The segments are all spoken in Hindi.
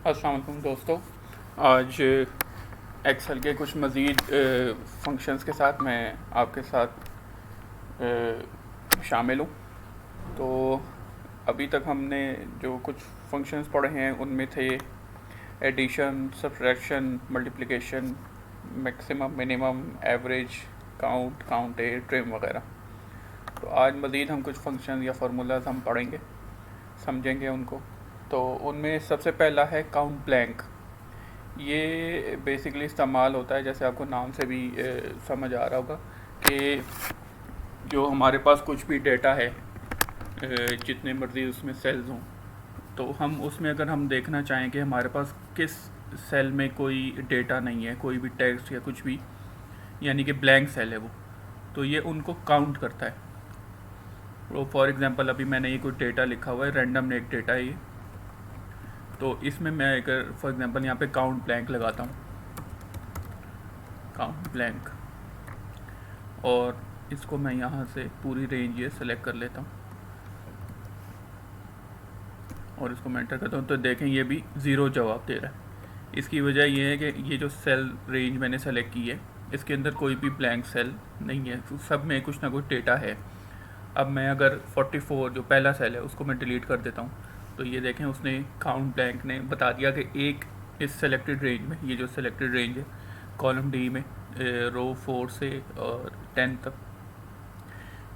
अस्सलाम वालेकुम दोस्तों। आज एक्सेल के कुछ मज़ीद फंक्शंस के साथ मैं आपके साथ शामिल हूँ। तो अभी तक हमने जो कुछ फंक्शंस पढ़े हैं उनमें थे addition, subtraction, multiplication, maximum, minimum, average, count, counted, trim वगैरह। तो आज मज़ीद हम कुछ फंक्शन या फार्मूलाज हम पढ़ेंगे, समझेंगे उनको। तो उनमें सबसे पहला है काउंट ब्लैंक। ये बेसिकली इस्तेमाल होता है, जैसे आपको नाम से भी समझ आ रहा होगा, कि जो हमारे पास कुछ भी डेटा है, जितने मर्ज़ी उसमें सेल्स हों, तो हम उसमें अगर हम देखना चाहें कि हमारे पास किस सेल में कोई डेटा नहीं है, कोई भी टेक्स्ट या कुछ भी, यानी कि ब्लैंक सेल है वो, तो ये उनको काउंट करता है। तो फॉर एग्ज़ाम्पल अभी मैंने ये कोई डेटा लिखा हुआ है, रैंडम एक डेटा है ये, तो इसमें मैं अगर फॉर एग्ज़ाम्पल यहाँ पे काउंट ब्लैंक लगाता हूँ, काउंट ब्लैंक, और इसको मैं यहाँ से पूरी रेंज ये सेलेक्ट कर लेता हूँ और इसको मैं एंटर करता हूँ, तो देखें ये भी ज़ीरो जवाब दे रहा है। इसकी वजह ये है कि ये जो सेल रेंज मैंने सेलेक्ट की है, इसके अंदर कोई भी ब्लैंक सेल नहीं है, सब में कुछ ना कुछ डेटा है। अब मैं अगर 44 जो पहला सेल है उसको मैं डिलीट कर देता हूँ, तो ये देखें उसने काउंट ब्लैंक ने बता दिया कि एक इस सेलेक्टेड रेंज में, ये जो सेलेक्टेड रेंज है कॉलम डी में, रो 4 से और 10 तक,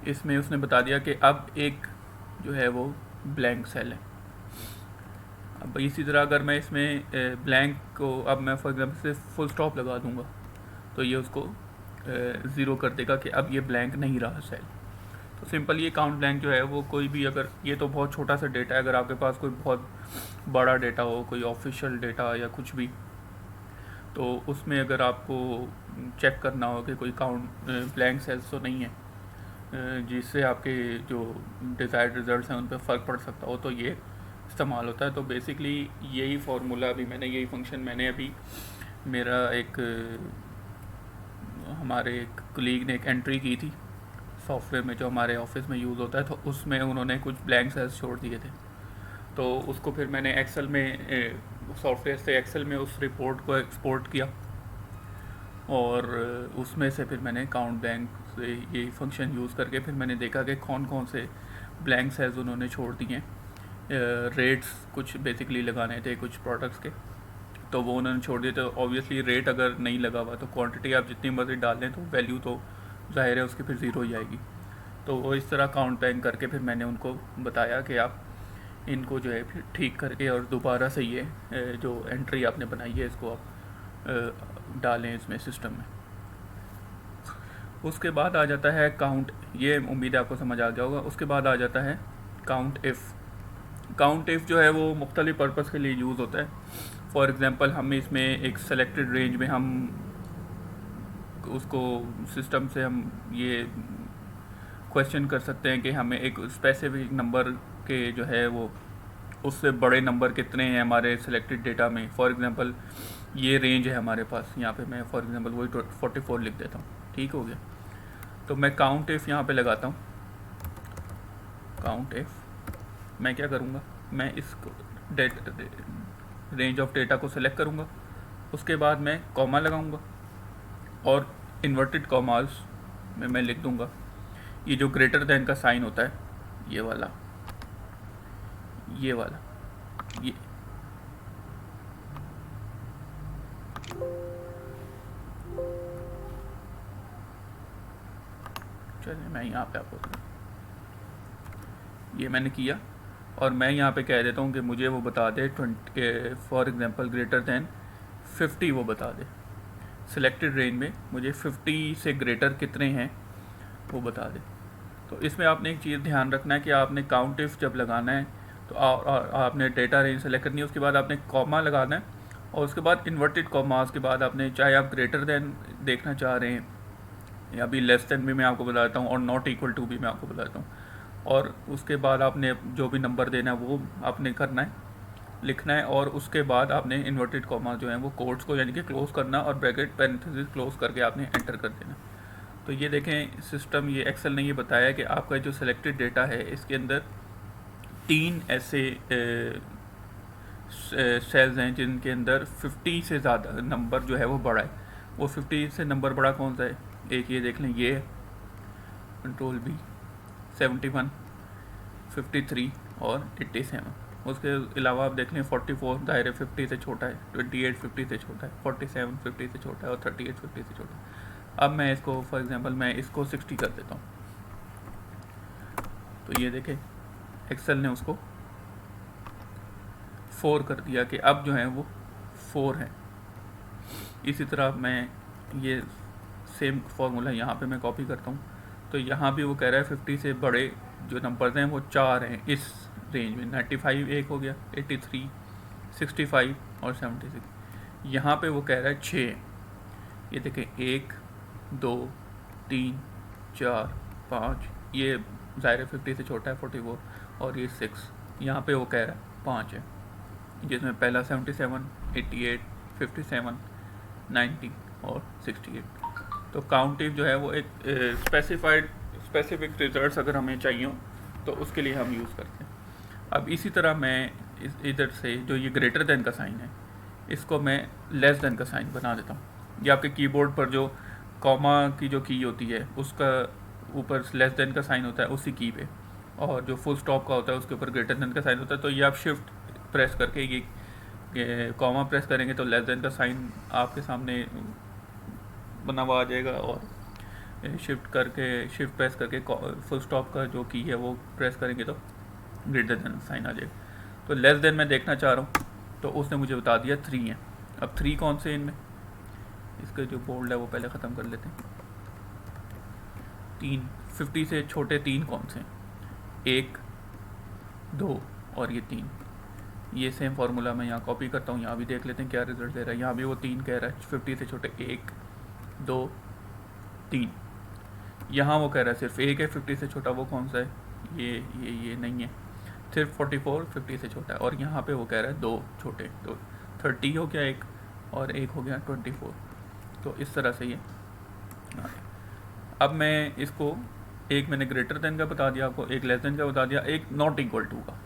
इसमें उसने बता दिया कि अब एक जो है वो ब्लैंक सेल है। अब इसी तरह अगर मैं इसमें ब्लैंक को, अब मैं फॉर एग्जांपल से फुल स्टॉप लगा दूंगा, तो ये उसको ज़ीरो कर देगा कि अब ये ब्लैंक नहीं रहा सेल। तो सिंपल ये काउंट ब्लैंक जो है वो कोई भी, अगर ये तो बहुत छोटा सा डेटा है, अगर आपके पास कोई बहुत बड़ा डेटा हो, कोई ऑफिशियल डेटा या कुछ भी, तो उसमें अगर आपको चेक करना हो कि कोई काउंट ब्लैंक सेल्स तो नहीं है, जिससे आपके जो डिज़ायर्ड रिजल्ट्स हैं उन पर फ़र्क पड़ सकता हो, तो ये इस्तेमाल होता है। तो बेसिकली यही फार्मूला अभी मैंने, यही फंक्शन मैंने अभी, मेरा एक हमारे एक कलीग ने एक एंट्री की थी सॉफ्टवेयर में जो हमारे ऑफिस में यूज़ होता है, तो उसमें उन्होंने कुछ ब्लैंक सेल्स छोड़ दिए थे। तो उसको फिर मैंने एक्सेल में, सॉफ्टवेयर से एक्सेल में उस रिपोर्ट को एक्सपोर्ट किया, और उसमें से फिर मैंने काउंट ब्लैंक से ये फंक्शन यूज़ करके फिर मैंने देखा कि कौन कौन से ब्लैंक सेल्स उन्होंने छोड़ दिए। रेट्स कुछ बेसिकली लगाने थे कुछ प्रोडक्ट्स के, तो वो उन्होंने छोड़ दिए। तो ऑब्वियसली रेट अगर नहीं लगा हुआ तो क्वांटिटी आप जितनी मर्जी डाल दें तो वैल्यू तो ज़ाहिर है उसकी फिर ज़ीरो ही आएगी। तो वो इस तरह काउंट ब्लैंक करके फिर मैंने उनको बताया कि आप इनको जो है फिर ठीक करके और दोबारा से ये जो एंट्री आपने बनाई है इसको आप डालें इसमें सिस्टम में। उसके बाद आ जाता है काउंट, ये उम्मीद है आपको समझ आ गया होगा। उसके बाद आ जाता है काउंट इफ़। काउंट इफ़ जो है वो मुख्तलिफ पर्पज़ के लिए यूज़ होता है। फॉर एग्ज़ाम्पल हम इसमें एक सेलेक्टेड रेंज में हम उसको सिस्टम से हम ये क्वेश्चन कर सकते हैं कि हमें एक स्पेसिफिक नंबर के जो है वो उससे बड़े नंबर कितने हैं हमारे सेलेक्टेड डेटा में। फॉर एग्ज़ाम्पल ये रेंज है हमारे पास, यहाँ पे मैं फॉर एग्ज़ाम्पल वही 44 लिख देता हूँ, ठीक हो गया। तो मैं काउंट इफ़ यहाँ पे लगाता हूँ। काउंट इफ़ मैं क्या करूँगा, मैं इस रेंज ऑफ डेटा को सिलेक्ट करूँगा, उसके बाद मैं कॉमा लगाऊँगा और इन्वर्टेड कॉमास में मैं लिख दूँगा ये जो ग्रेटर देन का साइन होता है, ये वाला, ये वाला, ये चलिए मैं यहाँ पे आपको, ये मैंने किया और मैं यहाँ पे कह देता हूँ कि मुझे वो बता दे 20, फॉर एग्ज़ाम्पल ग्रेटर दैन 50 वो बता दे। सिलेक्टेड रेंज में मुझे 50 से ग्रेटर कितने हैं वो बता दे। तो इसमें आपने एक चीज़ ध्यान रखना है कि आपने काउंट इफ जब लगाना है तो आपने डेटा रेंज सेलेक्ट करनी है, उसके बाद आपने कॉमा लगाना है और उसके बाद इन्वर्टेड कॉमास के बाद आपने, चाहे आप ग्रेटर देन देखना चाह रहे हैं या अभी लेस देन भी मैं आपको बताता हूँ और नॉट इक्वल टू भी मैं आपको बताता हूँ, और उसके बाद आपने जो भी नंबर देना है वो आपने करना है, लिखना है, और उसके बाद आपने इन्वर्टेड कॉमा जो है वो कोट्स को यानी कि क्लोज करना और ब्रैकेट पैरेंथेसिस क्लोज करके आपने एंटर कर देना। तो ये देखें सिस्टम, ये एक्सेल ने ये बताया कि आपका जो सिलेक्टेड डेटा है इसके अंदर 3 ऐसे सेल्स हैं जिनके अंदर 50 से ज़्यादा नंबर जो है वो बड़ा है। वो 50 से नंबर बड़ा कौन सा है? एक ये देख लें, ये है कंट्रोल बी, 71, 53 और 87। उसके अलावा आप देख लें 44 दायरे 50 से छोटा है, 28 50 से छोटा है, 47 50 से छोटा है और 38 50 से छोटा है। अब मैं इसको फॉर एग्जांपल मैं इसको 60 कर देता हूँ, तो ये देखें एक्सेल ने उसको 4 कर दिया कि अब जो है वो 4 है। इसी तरह मैं ये सेम फार्मूला यहाँ पे मैं कॉपी करता हूँ, तो यहाँ भी वो कह रहा है 50 से बड़े जो नंबर्स हैं वो 4 हैं इस रेंज में। 95 एक हो गया, 83, 65 और 76। यहाँ पे वो कह रहा है 6 है। ये देखें 1 2 3 4 5, ये ज़ाहिर 50 से छोटा है 44, और ये 6 यहाँ पे वो कह रहा है 5 है, जिसमें पहला 77, 88, 57, 90 और 68। तो काउंटिव जो है वो एक स्पेसिफिक रिजल्ट्स अगर हमें चाहिए हो तो उसके लिए हम यूज़ करते हैं। अब इसी तरह मैं इधर से जो ये ग्रेटर देन का साइन है इसको मैं लेस देन का साइन बना देता हूँ। ये आपके कीबोर्ड पर जो कॉमा की जो की होती है उसका ऊपर लेस देन का साइन होता है उसी की पे, और जो फुल स्टॉप का होता है उसके ऊपर ग्रेटर देन का साइन होता है। तो ये आप शिफ्ट प्रेस करके ये कॉमा प्रेस करेंगे तो लेस देन का साइन आपके सामने बना हुआ आ जाएगा, और शिफ्ट प्रेस करके फुल स्टॉप का जो की है वो प्रेस करेंगे तो ग्रेटर देन साइन आ जाएगा। तो लेस देन मैं देखना चाह रहा हूँ, तो उसने मुझे बता दिया 3 है। अब 3 कौन से इनमें, इसका जो बोल्ड है वो पहले ख़त्म कर लेते हैं। 3 50 से छोटे 3 कौन से हैं? 1 2 और ये 3। ये सेम फार्मूला मैं यहाँ कॉपी करता हूँ, यहाँ भी देख लेते हैं क्या रिजल्ट दे रहा है। यहाँ भी वो 3 कह रहा है, 50 से छोटे 1 2 3। यहाँ वो कह रहा है सिर्फ 1 है 50 से छोटा, वो कौन सा है? ये नहीं है, सिर्फ 44 50 से छोटा है। और यहाँ पे वो कह रहा है 2 छोटे, तो 30 हो गया एक, और एक हो गया 24। तो इस तरह से ये। अब मैं इसको एक मैंने ग्रेटर देन का बता दिया आपको, एक लेस देन का बता दिया, एक नॉट इक्वल टू का।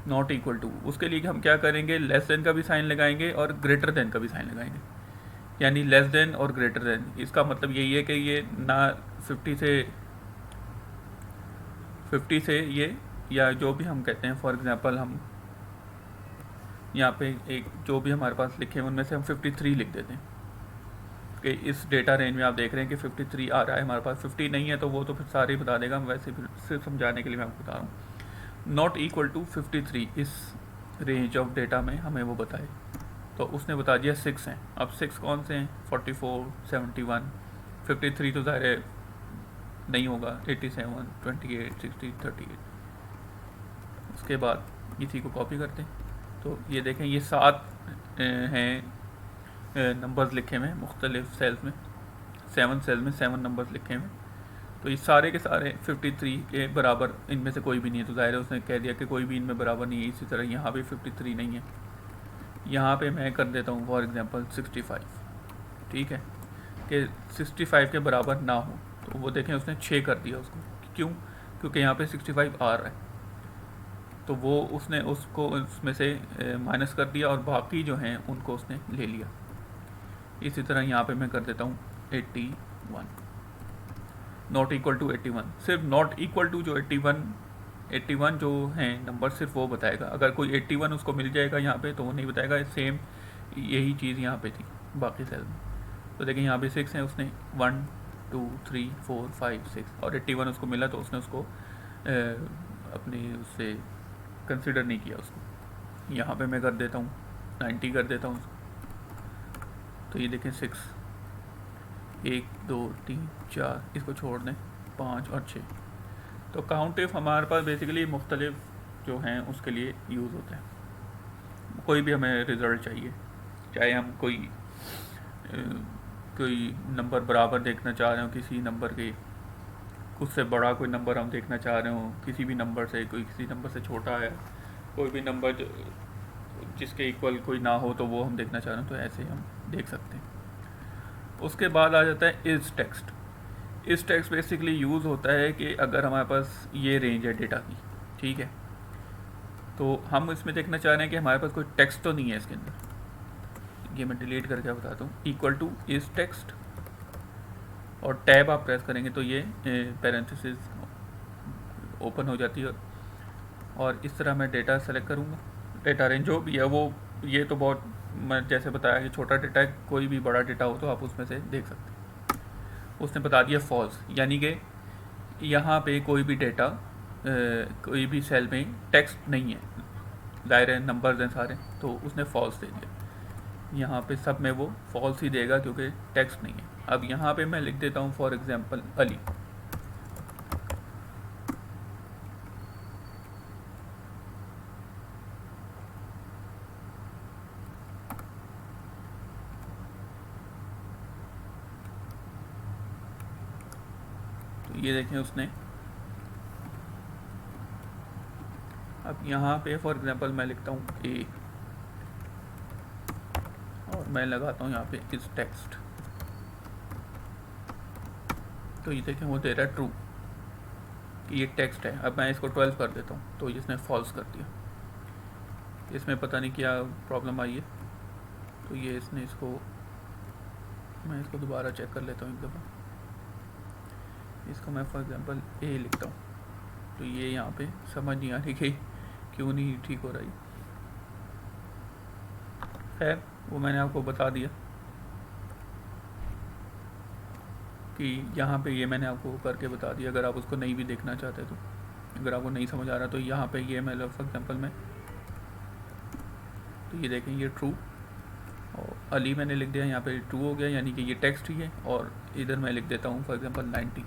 नॉट इक्वल टू उसके लिए हम क्या करेंगे, लेस देन का भी साइन लगाएंगे और ग्रेटर देन का भी साइन लगाएंगे, यानी लेस देन और ग्रेटर देन। इसका मतलब यही है कि ये ना 50 से ये, या जो भी हम कहते हैं फॉर एग्जांपल हम यहाँ पे एक जो भी हमारे पास लिखे हैं उनमें से हम 53 लिख देते हैं कि इस डेटा रेंज में आप देख रहे हैं कि 53 आ रहा है हमारे पास। 50 नहीं है तो वो तो फिर सारे ही बता देगा, हम वैसे फिर सिर्फ समझाने के लिए मैं आपको बता रहा हूँ। नॉट इक्वल टू 53 इस रेंज ऑफ डेटा में हमें वो बताए, तो उसने बता दिया 6 हैं। अब 6 कौन से हैं? 44 71 53 तो ज़ाहिर नहीं होगा, 87 28 60 38। उसके बाद इसी को कॉपी करते हैं, तो ये देखें ये 7 हैं नंबर्स लिखे हुए हैं मुख्तलिफ सेल्स में, 7 सेल्स में 7 नंबर्स लिखे हुए हैं। तो ये सारे के सारे 53 के बराबर इनमें से कोई भी नहीं है, तो ज़ाहिर है उसने कह दिया कि कोई भी इनमें बराबर नहीं है। इसी तरह यहाँ पे 53 नहीं है, यहाँ पे मैं कर देता हूँ फॉर एग्जांपल 65, ठीक है, कि 65 के बराबर ना हो। तो वो देखें उसने 6 कर दिया उसको, क्यों? क्योंकि यहाँ पे 65 आ रहा है, तो वो उसने उसको उसमें से माइनस कर दिया और बाकी जो हैं उनको उसने ले लिया। इसी तरह यहाँ पे मैं कर देता हूँ 81, नॉट इक्वल टू 81। सिर्फ नॉट इक्वल टू जो 81 जो हैं नंबर सिर्फ वो बताएगा। अगर कोई 81 उसको मिल जाएगा यहाँ पे तो वो नहीं बताएगा। सेम यही चीज़ यहाँ पे थी बाकी सेल में। तो देखिए यहाँ पे 6 हैं, उसने 1 2 3 4 5 6 और 81 उसको मिला, तो उसने उसको अपनी उससे कंसिडर नहीं किया उसको। यहाँ पे मैं कर देता हूँ 90 कर देता हूँ। तो ये देखें 6 1 2 3 4, इसको छोड़ दें 5 और 6। तो काउंट इफ हमारे पास बेसिकली मुख्तलिफ जो हैं उसके लिए यूज़ होते हैं। कोई भी हमें रिज़ल्ट चाहिए, चाहे हम कोई नंबर बराबर देखना चाह रहे हो किसी नंबर के, उससे बड़ा कोई नंबर हम देखना चाह रहे हो किसी भी नंबर से, कोई किसी नंबर से छोटा है, कोई भी नंबर जिसके इक्वल कोई ना हो तो वो हम देखना चाह रहे हो, तो ऐसे हम देख सकते हैं। उसके बाद आ जाता है इस टेक्स्ट। इस टेक्स्ट बेसिकली यूज़ होता है कि अगर हमारे पास ये रेंज है डेटा की, ठीक है, तो हम इसमें देखना चाह रहे हैं कि हमारे पास कोई टेक्स्ट तो नहीं है इसके अंदर। ये मैं डिलीट करके बताता हूँ, इक्वल टू इज टेक्स्ट, और टैब आप प्रेस करेंगे तो ये पैरेंथेसिस ओपन हो जाती है। और इस तरह मैं डेटा सेलेक्ट करूँगा, डेटा रेंज जो भी है वो, ये तो बहुत, मैं जैसे बताया कि छोटा डेटा है, कोई भी बड़ा डेटा हो तो आप उसमें से देख सकते हैं। उसने बता दिया फॉल्स, यानी कि यहाँ पे कोई भी डेटा कोई भी सेल में टेक्स्ट नहीं है, दायरे हैं, नंबर्स हैं सारे, तो उसने फॉल्स दे दिया। यहाँ पे सब में वो फॉल्स ही देगा क्योंकि टेक्स्ट नहीं है। अब यहाँ पे मैं लिख देता हूँ फॉर एग्जांपल अली। तो ये देखें उसने, अब यहाँ पे फॉर एग्जांपल मैं लिखता हूँ ए, और मैं लगाता हूँ यहाँ पे इस टेक्स्ट, तो ये देखें वो दे रहा है ट्रू कि ये टेक्स्ट है। अब मैं इसको 12 कर देता हूँ तो इसने फॉल्स कर दिया। इसमें पता नहीं क्या प्रॉब्लम आई है, तो ये इसने इसको, मैं इसको दोबारा चेक कर लेता हूँ एक दफ़ा। इसको मैं फॉर एग्जांपल ए लिखता हूँ, तो ये यहाँ पे समझ नहीं आ रही कि क्यों नहीं ठीक हो रही। खैर वो मैंने आपको बता दिया कि यहाँ पे ये मैंने आपको करके बता दिया। अगर आप उसको नहीं भी देखना चाहते तो, अगर आपको नहीं समझ आ रहा तो यहाँ पे ये मैं फॉर एग्जांपल में, तो ये देखें ये ट्रू, और अली मैंने लिख दिया यहाँ पे ट्रू हो गया, यानी कि ये टेक्स्ट ही है। और इधर मैं लिख देता हूँ फॉर एग्जांपल 90,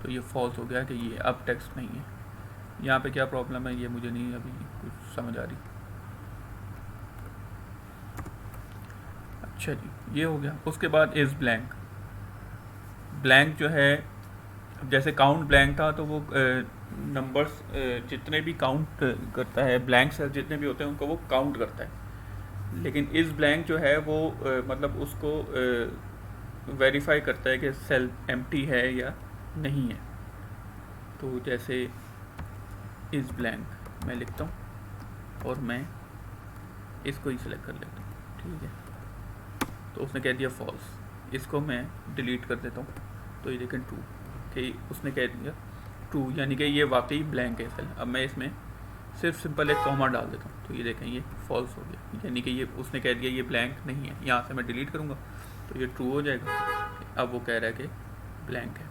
तो ये फॉल्स हो गया कि ये अब टेक्स्ट नहीं है। यहाँ पे क्या प्रॉब्लम है ये मुझे नहीं अभी कुछ समझ आ रही। अच्छा जी, ये हो गया। उसके बाद इज़ ब्लैंक। ब्लैंक जो है, जैसे काउंट ब्लैंक था तो वो नंबर्स जितने भी काउंट करता है, ब्लैंक सेल जितने भी होते हैं उनको वो काउंट करता है। लेकिन इस ब्लैंक जो है वो मतलब उसको वेरीफाई करता है कि सेल एम्प्टी है या नहीं है। तो जैसे इस ब्लैंक मैं लिखता हूँ और मैं इसको ही सिलेक्ट कर लेता हूँ, ठीक है। तो उसने कह दिया फॉल्स, इसको मैं डिलीट कर देता हूँ, तो ये देखें ट्रू, कि उसने कह दिया ट्रू, यानी कि ये वाकई ब्लैंक है सेल। अब मैं इसमें सिर्फ सिंपल एक कॉमा डाल देता हूँ, तो ये देखें ये फॉल्स हो गया, यानी कि ये उसने कह दिया ये ब्लैंक नहीं है। यहाँ से मैं डिलीट करूँगा तो ये ट्रू हो जाएगा। अब वो कह रहा है कि ब्लैंक है।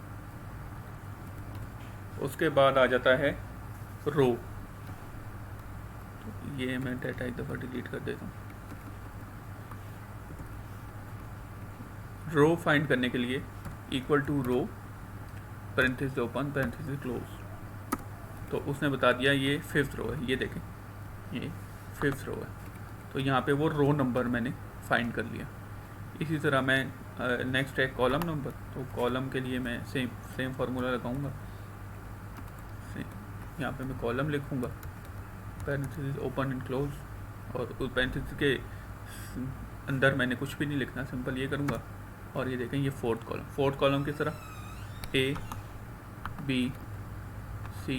उसके बाद आ जाता है रो, तो ये मैं डाटा एक दफ़ा डिलीट कर देता हूँ। रो फाइंड करने के लिए equal to row, parenthesis open parenthesis close, तो उसने बता दिया ये 5th रो है। ये देखें ये 5th रो है, तो यहाँ पे वो रो नंबर मैंने फाइंड कर लिया। इसी तरह मैं नेक्स्ट है कॉलम नंबर, तो कॉलम के लिए मैं सेम फार्मूला लगाऊंगा। यहाँ पे मैं कॉलम लिखूंगा, पैरेंथेसिस ओपन एंड क्लोज, और उस पैरेंथेसिस के अंदर मैंने कुछ भी नहीं लिखना, सिंपल ये करूँगा। और ये देखें ये 4th कॉलम, 4th कॉलम किस तरह ए बी सी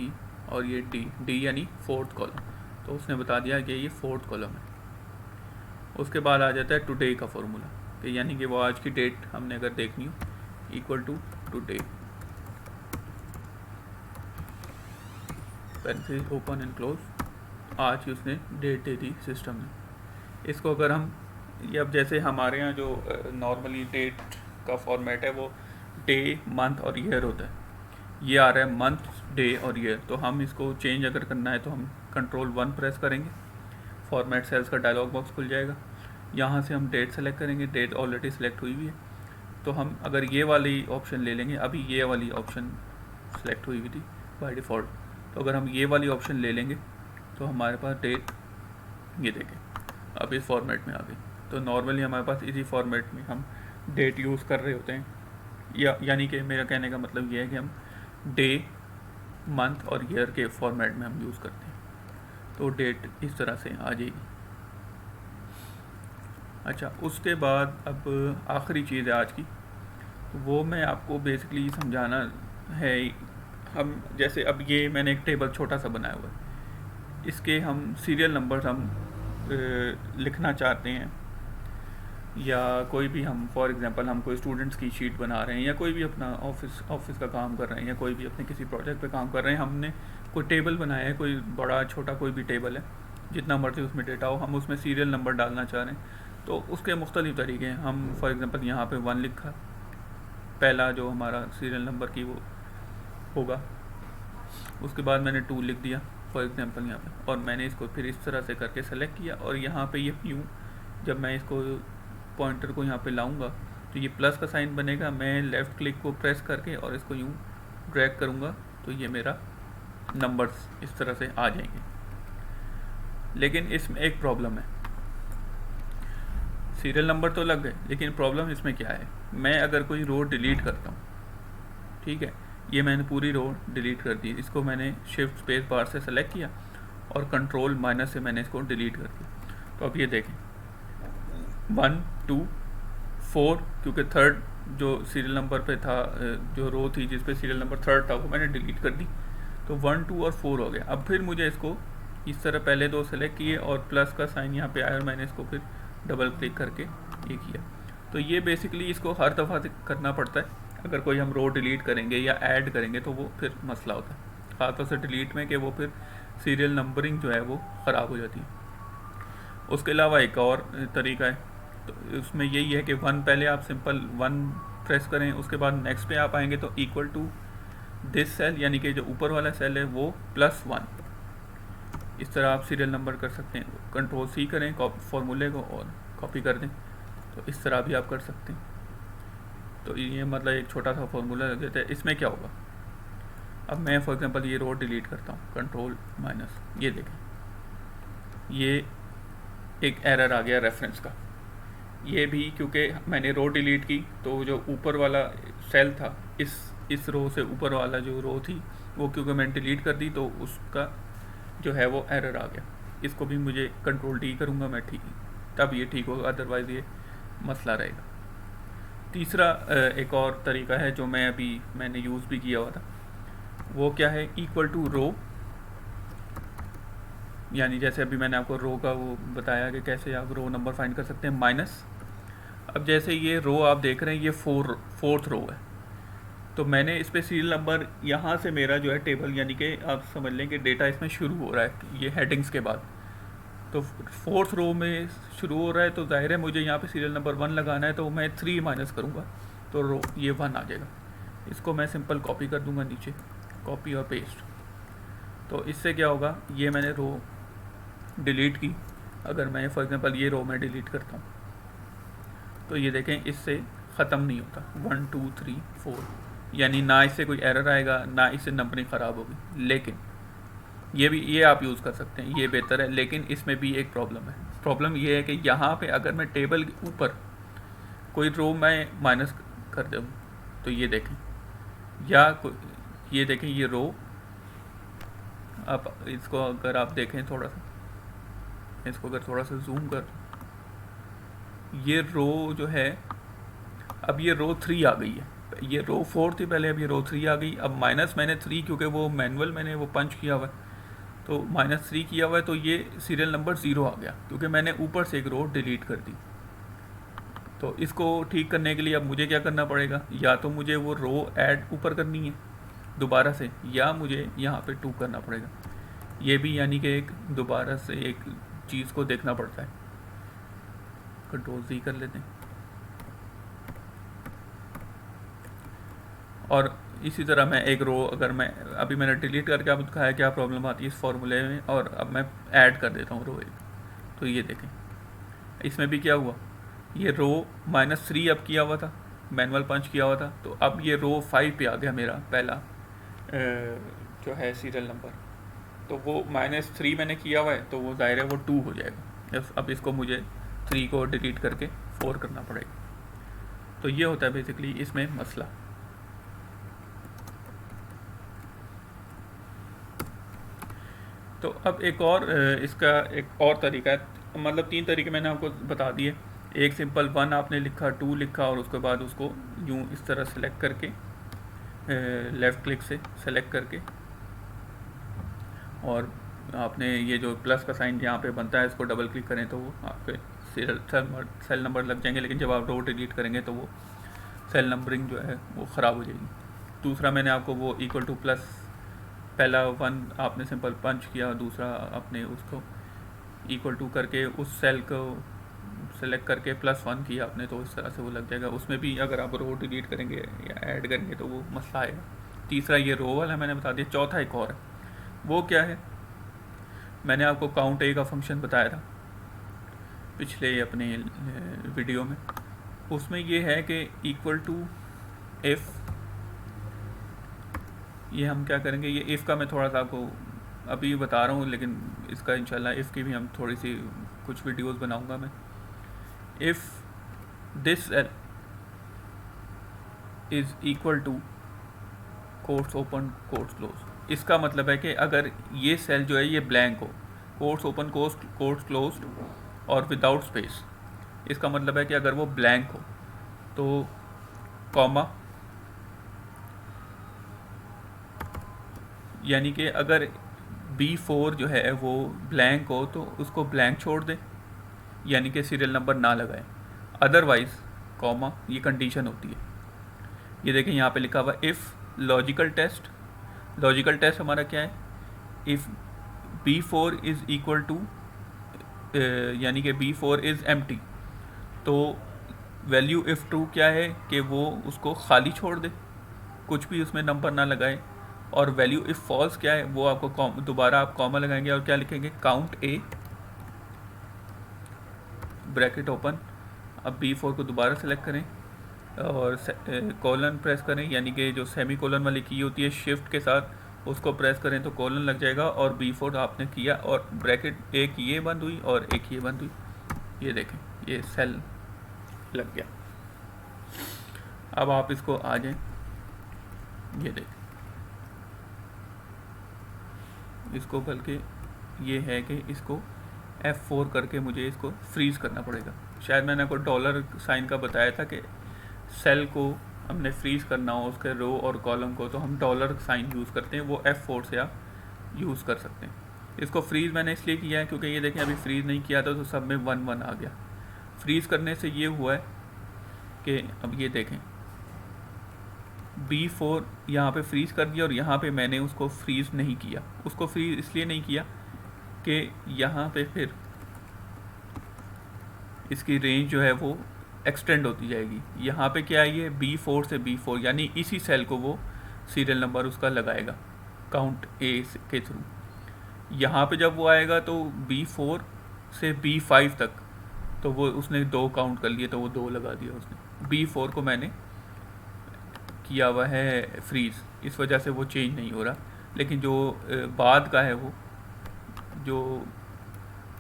और ये डी यानी 4th कॉलम, तो उसने बता दिया कि ये 4th कॉलम है। उसके बाद आ जाता है टुडे का फॉर्मूला, कि यानी कि वो आज की डेट हमने अगर देखनी हो, equal to today, parenthesis open and close, आज की उसने डेट दे दी सिस्टम ने। इसको अगर हम, ये अब जैसे हमारे यहाँ जो नॉर्मली डेट का फॉर्मेट है वो डे मंथ और ईयर होता है, ये आ रहा है मंथ डे और ईयर। तो हम इसको चेंज अगर करना है तो हम कंट्रोल 1 प्रेस करेंगे, फॉर्मेट सेल्स का डायलॉग बॉक्स खुल जाएगा। यहाँ से हम डेट सेलेक्ट करेंगे, डेट ऑलरेडी सेलेक्ट हुई हुई है, तो हम अगर ये वाली ऑप्शन ले लेंगे, अभी ये वाली ऑप्शन सेलेक्ट हुई हुई थी बाय डिफ़ॉल्ट, तो अगर हम ये वाली ऑप्शन ले लेंगे तो हमारे पास डेट, ये देखें अब इस फॉर्मेट में आ गई। तो नॉर्मली हमारे पास इसी फॉर्मेट में हम डेट यूज़ कर रहे होते हैं, यानी कि मेरा कहने का मतलब ये है कि हम डे मंथ और ईयर के फॉर्मेट में हम यूज़ करते हैं, तो डेट इस तरह से आ जाएगी। अच्छा, उसके बाद अब आखिरी चीज़ है आज की, तो वो मैं आपको बेसिकली समझाना है। हम जैसे अब ये मैंने एक टेबल छोटा सा बनाया हुआ है, इसके हम सीरियल नंबर हम लिखना चाहते हैं, या कोई भी हम फॉर एग्जांपल हम कोई स्टूडेंट्स की शीट बना रहे हैं, या कोई भी अपना ऑफिस का काम कर रहे हैं, या कोई भी अपने किसी प्रोजेक्ट पे काम कर रहे हैं, हमने कोई टेबल बनाया है, कोई बड़ा छोटा कोई भी टेबल है, जितना मर्जी उसमें डेटा हो, हम उसमें सीरियल नंबर डालना चाह रहे हैं, तो उसके मुख्तलिफ तरीके हैं। हम फॉर एग्ज़ाम्पल यहाँ पे 1 लिखा, पहला जो हमारा सीरियल नंबर की वो होगा, उसके बाद मैंने 2 लिख दिया फॉर एग्जांपल यहाँ पे, और मैंने इसको फिर इस तरह से करके सेलेक्ट किया, और यहाँ पे ये यूँ जब मैं इसको पॉइंटर को यहाँ पे लाऊंगा तो ये प्लस का साइन बनेगा, मैं लेफ़्ट क्लिक को प्रेस करके और इसको यूँ ड्रैग करूँगा तो ये मेरा नंबर्स इस तरह से आ जाएंगे। लेकिन इसमें एक प्रॉब्लम है, सीरियल नंबर तो लग गए, लेकिन प्रॉब्लम इसमें क्या है, मैं अगर कोई रो डिलीट करता हूँ, ठीक है, ये मैंने पूरी रो डिलीट कर दी, इसको मैंने शिफ्ट स्पेस बार से सेलेक्ट किया और कंट्रोल माइनस से मैंने इसको डिलीट कर दिया। तो अब ये देखें 1 2 4, क्योंकि थर्ड जो सीरियल नंबर पे था, जो रो थी जिस पे सीरियल नंबर 3rd था, वो मैंने डिलीट कर दी, तो 1 2 और 4 हो गया। अब फिर मुझे इसको इस तरह पहले 2 सेलेक्ट किए और प्लस का साइन यहाँ पे आया और मैंने इसको फिर डबल क्लिक करके ये किया। तो ये बेसिकली इसको हर दफ़ा करना पड़ता है, अगर कोई हम रो डिलीट करेंगे या ऐड करेंगे तो वो फिर मसला होता है, ख़ासतौर से डिलीट में, कि वो फिर सीरियल नंबरिंग जो है वो ख़राब हो जाती है। उसके अलावा एक और तरीका है, तो उसमें यही है कि 1 पहले आप सिंपल 1 प्रेस करें, उसके बाद नेक्स्ट पे आप आएंगे तो इक्वल टू दिस सेल, यानी कि जो ऊपर वाला सेल है वो +1, इस तरह आप सीरियल नंबर कर सकते हैं। कंट्रोल C करें फॉर्मूले को और कॉपी कर दें, तो इस तरह भी आप कर सकते हैं। तो ये मतलब एक छोटा सा फॉर्मूला लग जाता है। इसमें क्या होगा, अब मैं फॉर एग्जांपल ये रो डिलीट करता हूँ, कंट्रोल माइनस, ये देखें ये एक एरर आ गया रेफरेंस का। ये भी क्योंकि मैंने रो डिलीट की, तो जो ऊपर वाला सेल था, इस रो से ऊपर वाला जो रो थी वो क्योंकि मैंने डिलीट कर दी, तो उसका जो है वो एरर आ गया। इसको भी मुझे कंट्रोल D करूँगा मैं, ठीक, तब ये ठीक होगा, अदरवाइज़ ये मसला रहेगा। तीसरा एक और तरीका है जो मैंने यूज़ भी किया हुआ था, वो क्या है, इक्वल टू रो, यानी जैसे अभी मैंने आपको रो का वो बताया कि कैसे आप रो नंबर फाइंड कर सकते हैं, माइनस। अब जैसे ये रो आप देख रहे हैं, ये 4th रो है, तो मैंने इस पर सीरियल नंबर यहाँ से मेरा जो है टेबल, यानी कि आप समझ लें कि डेटा इसमें शुरू हो रहा है ये हेडिंग्स के बाद, तो 4th रो में शुरू हो रहा है, तो ज़ाहिर है मुझे यहाँ पे सीरियल नंबर 1 लगाना है, तो मैं 3 माइनस करूँगा तो रो ये 1 आ जाएगा। इसको मैं सिंपल कॉपी कर दूँगा नीचे, कॉपी और पेस्ट। तो इससे क्या होगा, ये मैंने रो डिलीट की, अगर मैं फॉर एग्जांपल ये रो मैं डिलीट करता हूँ तो ये देखें इससे ख़त्म नहीं होता, 1 2 3 4, यानी ना इससे कोई एरर आएगा, ना इससे नंबरिंग ख़राब होगी। लेकिन ये आप यूज़ कर सकते हैं, ये बेहतर है। लेकिन इसमें भी एक प्रॉब्लम है, प्रॉब्लम ये है कि यहाँ पे अगर मैं टेबल के ऊपर कोई रो मैं माइनस कर दूँ, तो ये देखें, ये देखें ये रो, अब इसको अगर आप देखें थोड़ा सा, इसको अगर थोड़ा सा जूम कर, ये रो जो है, अब ये रो 3 आ गई है, ये रो 4 थी पहले, अब ये रो 3 आ गई। अब माइनस मैंने 3, क्योंकि वो मैनुअल मैंने वो पंच किया हुआ है, तो -3 किया हुआ है, तो ये सीरियल नंबर 0 आ गया, क्योंकि मैंने ऊपर से एक रो डिलीट कर दी। तो इसको ठीक करने के लिए अब मुझे क्या करना पड़ेगा, या तो मुझे वो रो ऐड ऊपर करनी है दोबारा से, या मुझे यहाँ पे 2 करना पड़ेगा। ये भी यानी कि एक दोबारा से एक चीज़ को देखना पड़ता है। कंट्रोल C कर लेते हैं, और इसी तरह मैं एक रो, अगर मैं अभी मैंने डिलीट करके आपको दिखाया क्या प्रॉब्लम आती है इस फॉर्मूले में, और अब मैं ऐड कर देता हूँ रो एक, तो ये देखें इसमें भी क्या हुआ, ये रो -3 अब किया हुआ था, मैनुअल पंच किया हुआ था, तो अब ये रो 5 पे आ गया मेरा पहला जो है सीरियल नंबर, तो वो -3 मैंने किया हुआ है, तो वो ज़ाहिर है वो 2 हो जाएगा। अब इसको मुझे 3 को डिलीट करके 4 करना पड़ेगा। तो ये होता है बेसिकली इसमें मसला। तो अब एक और इसका एक और तरीका है, मतलब 3 तरीके मैंने आपको बता दिए। एक सिंपल 1 आपने लिखा, 2 लिखा, और उसके बाद उसको यूँ इस तरह सेलेक्ट करके लेफ़्ट क्लिक से सेलेक्ट करके और आपने ये जो प्लस का साइन यहाँ पे बनता है इसको डबल क्लिक करें तो वो आपके सेल नंबर लग जाएंगे, लेकिन जब आप रो डिलीट करेंगे तो वो सेल नंबरिंग जो है वो ख़राब हो जाएगी। दूसरा मैंने आपको वो इक्वल टू प्लस, पहला 1 आपने सिंपल पंच किया, दूसरा आपने उसको इक्वल टू करके उस सेल को सेलेक्ट करके +1 किया आपने, तो इस तरह से वो लग जाएगा। उसमें भी अगर आप रो डिलीट करेंगे या ऐड करेंगे तो वो मसला आएगा। तीसरा ये रो वाला मैंने बता दिया। चौथा एक और है, वो क्या है, मैंने आपको काउंट ए का फंक्शन बताया था पिछले अपने वीडियो में। उसमें ये है कि इक्वल टू इफ़, ये हम क्या करेंगे, ये इफ़ का मैं थोड़ा सा आपको अभी बता रहा हूँ, लेकिन इसका इंशाल्लाह इफ़ की भी हम थोड़ी सी कुछ वीडियोस बनाऊंगा मैं। If this cell is equal to quotes open quotes close, इसका मतलब है कि अगर ये सेल जो है ये ब्लैंक हो, कोट्स ओपन कोट्स क्लोज और विदाउट स्पेस, इसका मतलब है कि अगर वो ब्लैंक हो तो कॉमा, यानी कि अगर B4 जो है वो ब्लैंक हो तो उसको ब्लैंक छोड़ दें, यानी कि सीरियल नंबर ना लगाएं। अदरवाइज़ कॉमा, ये कंडीशन होती है। ये देखें यहाँ पे लिखा हुआ if logical test. Logical test हमारा क्या है, if B4 is equal to, यानी कि B4 इज़ एम्प्टी, तो वैल्यू इफ़ ट्रू क्या है कि वो उसको खाली छोड़ दे, कुछ भी उसमें नंबर ना लगाए। और वैल्यू इफ़ फॉल्स क्या है, वो आपको दोबारा आप कॉमा लगाएंगे और क्या लिखेंगे, काउंट ए ब्रैकेट ओपन। अब B4 को दोबारा सेलेक्ट करें और कॉलन प्रेस करें, यानी कि जो सेमी कॉलन वाली की होती है शिफ्ट के साथ उसको प्रेस करें तो कॉलन लग जाएगा। और B4 आपने किया और ब्रैकेट एक ये बंद हुई और एक ये बंद हुई। ये देखें ये सेल लग गया। अब आप इसको आ जाएं, ये देखें इसको, बल्कि ये है कि इसको F4 करके मुझे इसको फ्रीज़ करना पड़ेगा। शायद मैंने आपको डॉलर साइन का बताया था कि सेल को हमने फ्रीज़ करना हो उसके रो और कॉलम को, तो हम डॉलर साइन यूज़ करते हैं, वो F4 से आप यूज़ कर सकते हैं। इसको फ्रीज़ मैंने इसलिए किया है क्योंकि ये देखें अभी फ्रीज़ नहीं किया था तो सब में 1 1 आ गया। फ्रीज़ करने से ये हुआ है कि अब ये देखें B4 यहाँ पे फ्रीज़ कर दिया और यहाँ पे मैंने उसको फ्रीज़ नहीं किया। उसको फ्रीज़ इसलिए नहीं किया कि यहाँ पे फिर इसकी रेंज जो है वो एक्सटेंड होती जाएगी। यहाँ पे क्या है, ये B4 से B4, यानी इसी सेल को वो सीरियल नंबर उसका लगाएगा काउंट ए के थ्रू। यहाँ पे जब वो आएगा तो B4 से B5 तक, तो वो उसने 2 काउंट कर लिए तो वो 2 लगा दिया उसने। B4 को मैंने किया हुआ है फ्रीज़, इस वजह से वो चेंज नहीं हो रहा। लेकिन जो बाद का है, वो जो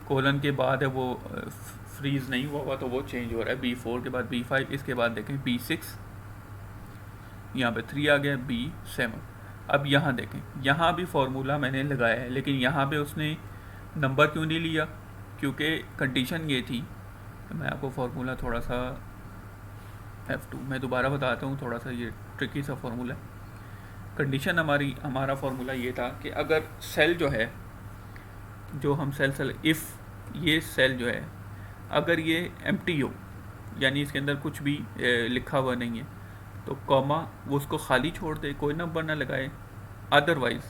कोलन के बाद है वो फ्रीज़ नहीं हुआ तो वो चेंज हो रहा है। B4 के बाद B5, इसके बाद देखें B6, यहाँ पे 3 आ गया, B7। अब यहाँ देखें, यहाँ भी फार्मूला मैंने लगाया है, लेकिन यहाँ पे उसने नंबर क्यों नहीं लिया, क्योंकि कंडीशन ये थी। मैं आपको फार्मूला थोड़ा सा F2 मैं दोबारा बताता हूँ, थोड़ा सा ये ट्रिकी सा फार्मूला। कंडीशन हमारा फार्मूला ये था कि अगर सेल जो है, जो हम सेल इफ़ ये सेल जो है अगर ये एम्प्टी हो, यानी इसके अंदर कुछ भी लिखा हुआ नहीं है, तो कॉमा वो उसको खाली छोड़ दे, कोई नंबर ना लगाए। अदरवाइज़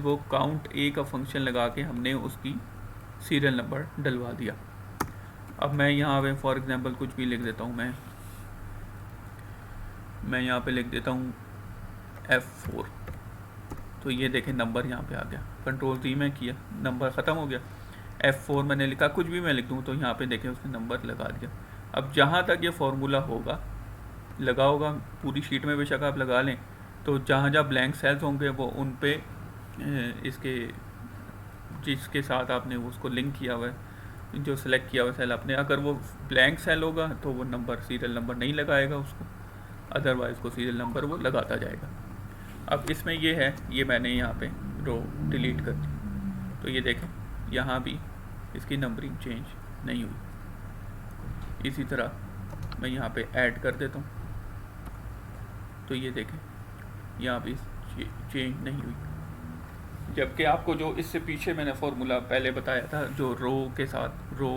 वो काउंट ए का फंक्शन लगा के हमने उसकी सीरियल नंबर डलवा दिया। अब मैं यहाँ पे फॉर एग्ज़ाम्पल कुछ भी लिख देता हूँ, मैं यहाँ पे लिख देता हूँ F4, तो ये देखें नंबर यहाँ पे आ गया। Ctrl+Z में किया, नंबर ख़त्म हो गया। F4 मैंने लिखा, कुछ भी मैं लिख दूँ तो यहाँ पे देखें उसने नंबर लगा दिया। अब जहाँ तक ये फार्मूला होगा लगा होगा, पूरी शीट में बेशक आप लगा लें, तो जहाँ जहाँ ब्लैंक सेल्स होंगे वो उन पे इसके जिसके साथ आपने उसको लिंक किया हुआ है, जो सेलेक्ट किया हुआ सेल आपने, अगर वो ब्लैंक सेल होगा तो वो नंबर सीरियल नंबर नहीं लगाएगा उसको, अदरवाइज़ को सीरियल नंबर वो लगाता जाएगा। अब इसमें ये है, ये मैंने यहाँ पे रो डिलीट कर दी, तो ये देखें यहाँ भी इसकी नंबरिंग चेंज नहीं हुई। इसी तरह मैं यहाँ पे ऐड कर देता हूँ, तो ये देखें यहाँ भी चेंज नहीं हुई। जबकि आपको जो इससे पीछे मैंने फार्मूला पहले बताया था, जो रो के साथ row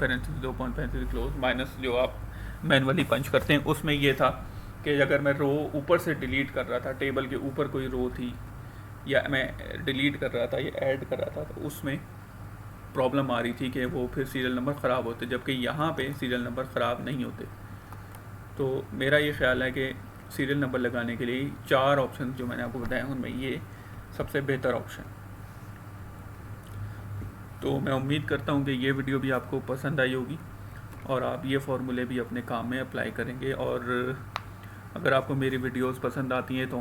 parenthesis open parenthesis close minus जो आप मैनुअली पंच करते हैं, उसमें ये था कि अगर मैं रो ऊपर से डिलीट कर रहा था, टेबल के ऊपर कोई रो थी या मैं डिलीट कर रहा था या ऐड कर रहा था, तो उसमें प्रॉब्लम आ रही थी कि वो फिर सीरियल नंबर ख़राब होते, जबकि यहाँ पे सीरियल नंबर ख़राब नहीं होते। तो मेरा ये ख्याल है कि सीरियल नंबर लगाने के लिए 4 ऑप्शन जो मैंने आपको बताया उनमें ये सबसे बेहतर ऑप्शन। तो मैं उम्मीद करता हूँ कि ये वीडियो भी आपको पसंद आई होगी और आप ये फार्मूले भी अपने काम में अप्लाई करेंगे। और अगर आपको मेरी वीडियोस पसंद आती हैं तो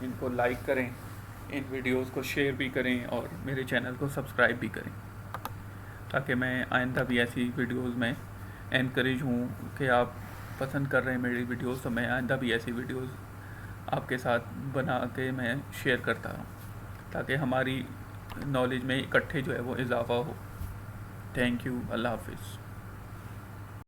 इनको लाइक करें, इन वीडियोस को शेयर भी करें और मेरे चैनल को सब्सक्राइब भी करें, ताकि मैं आइंदा भी ऐसी वीडियोस में एनकरेज हूँ कि आप पसंद कर रहे हैं मेरी वीडियोस, तो मैं आइंदा भी ऐसी वीडियोस आपके साथ बना के मैं शेयर करता रहूँ, ताकि हमारी नॉलेज में इकट्ठे जो है वो इजाफ़ा हो। Thank you. अल्लाह हाफिज़।